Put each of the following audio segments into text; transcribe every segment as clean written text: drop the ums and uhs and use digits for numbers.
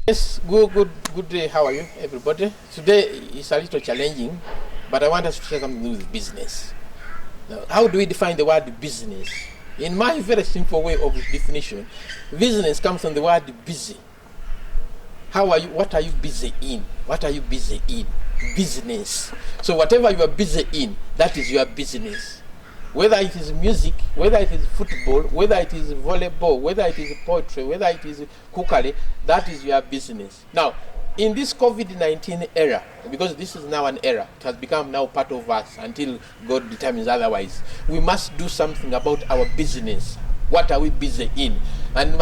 Yes, good day. How are you, everybody? Today is a little challenging, but I want us to share something with business. Now, how do we define the word business? In my very simple way of definition, business comes from the word busy. How are you? What are you busy in? What are you busy in? Business. So whatever you are busy in, that is your business. Whether it is music, whether it is football, whether it is volleyball, whether it is poetry, whether it is cookery, that is your business. Now, in this COVID-19 era, because this is now an era, it has become now part of us until God determines otherwise, we must do something about our business. What are we busy in? And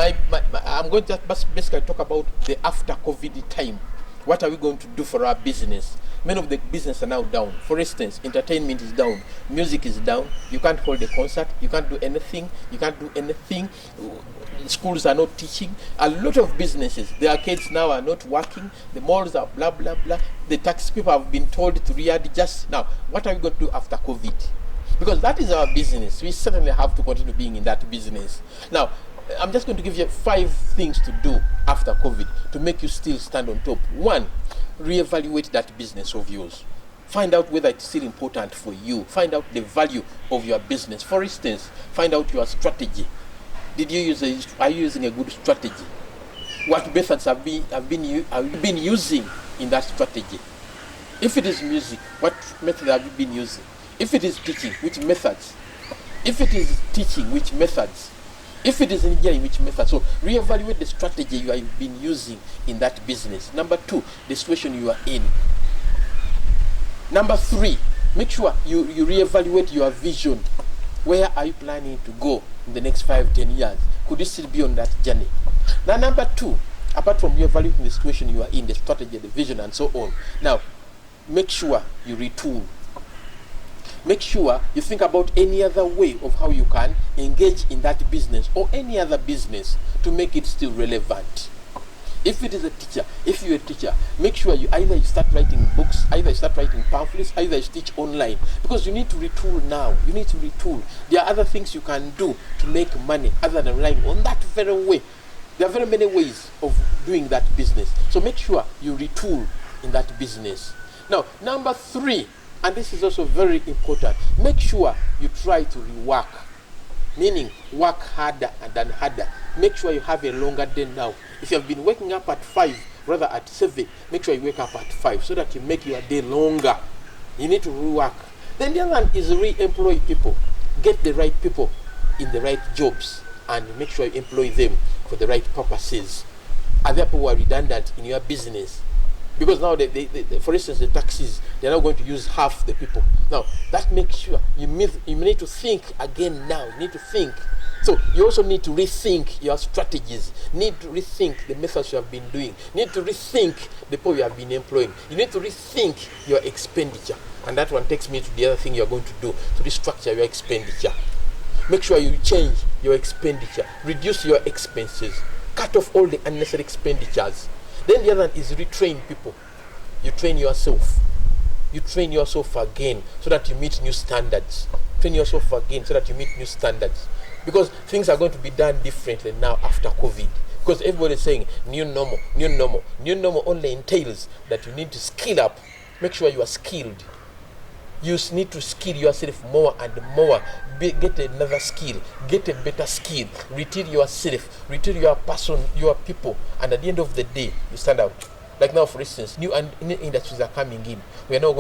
I'm going to basically talk about the after COVID time. What are we going to do for our business? Many of the business are now down. For instance, entertainment is down, music is down, you can't hold a concert, you can't do anything, schools are not teaching. A lot of businesses, the arcades now are not working, the malls are blah blah blah, the taxi people have been told to readjust. Now, what are we going to do after COVID? Because that is our business. We certainly have to continue being in that business. Now, I'm just going to give you 5 things to do after COVID to make you still stand on top. 1, reevaluate that business of yours. Find out whether it's still important for you. Find out the value of your business. For instance, find out your strategy. Are you using a good strategy? What methods have you been using in that strategy? If it is music, what method have you been using? If it is teaching, which methods? If it is teaching, which methods? If it is engineering, which method? So reevaluate the strategy you have been using in that business. Number 2, the situation you are in. Number 3, make sure you reevaluate your vision. Where are you planning to go in the next 5-10 years? Could you still be on that journey? Now, number 2, apart from reevaluating the situation you are in, the strategy, the vision, and so on, now make sure you retool. Make sure you think about any other way of how you can engage in that business or any other business to make it still relevant. If it is a teacher, if you're a teacher, make sure you start writing books, either you start writing pamphlets, either you teach online, because you need to retool now. You need to retool. There are other things you can do to make money other than relying on that very way. There are very many ways of doing that business. So make sure you retool in that business. Now, number 3, and this is also very important, make sure you try to rework, meaning work harder than harder. Make sure you have a longer day now. If you have been waking up at 5 rather at 7, make sure you wake up at 5 so that you make your day longer. You need to rework. Then the other one is re-employ people. Get the right people in the right jobs and make sure you employ them for the right purposes. Other people who are redundant in your business, because now, for instance, the taxis, they're now going to use half the people. Now, that makes sure you need to think again now. You need to think. So you also need to rethink your strategies. Need to rethink the methods you have been doing. Need to rethink the people you have been employing. You need to rethink your expenditure. And that one takes me to the other thing you're going to do, to restructure your expenditure. Make sure you change your expenditure. Reduce your expenses. Cut off all the unnecessary expenditures. Then the other one is retrain people. You train yourself. You train yourself again so that you meet new standards. Train yourself again so that you meet new standards. Because things are going to be done differently now after COVID. Because everybody is saying new normal, new normal. New normal only entails that you need to skill up. Make sure you are skilled. You need to skill yourself more and more. Get another skill. Get a better skill. Retail yourself. Retail your person, your people. And at the end of the day, you stand out. Like now, for instance, new industries are coming in. We are now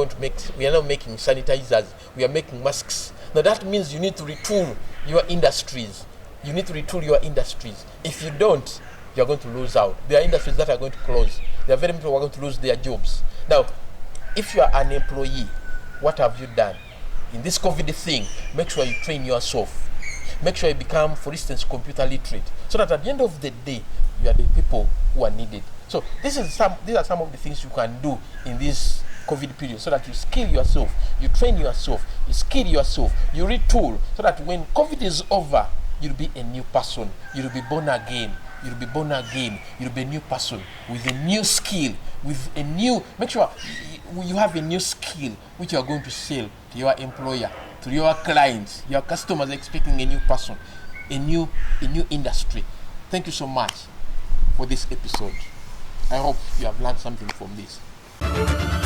making sanitizers. We are making masks. Now that means you need to retool your industries. You need to retool your industries. If you don't, you are going to lose out. There are industries that are going to close. There are very many people who are going to lose their jobs. Now, if you are an employee, what have you done? In this COVID thing, make sure you train yourself. Make sure you become, for instance, computer literate. So that at the end of the day, you are the people who are needed. So these are some of the things you can do in this COVID period so that you skill yourself, you train yourself, you skill yourself, you retool so that when COVID is over, you'll be a new person. You'll be born again. You'll be born again. You'll be a new person with a new skill, make sure you have a new skill which you are going to sell to your employer, to your clients. Your customers are expecting a new person, a new industry. Thank you so much for this episode. I hope you have learned something from this.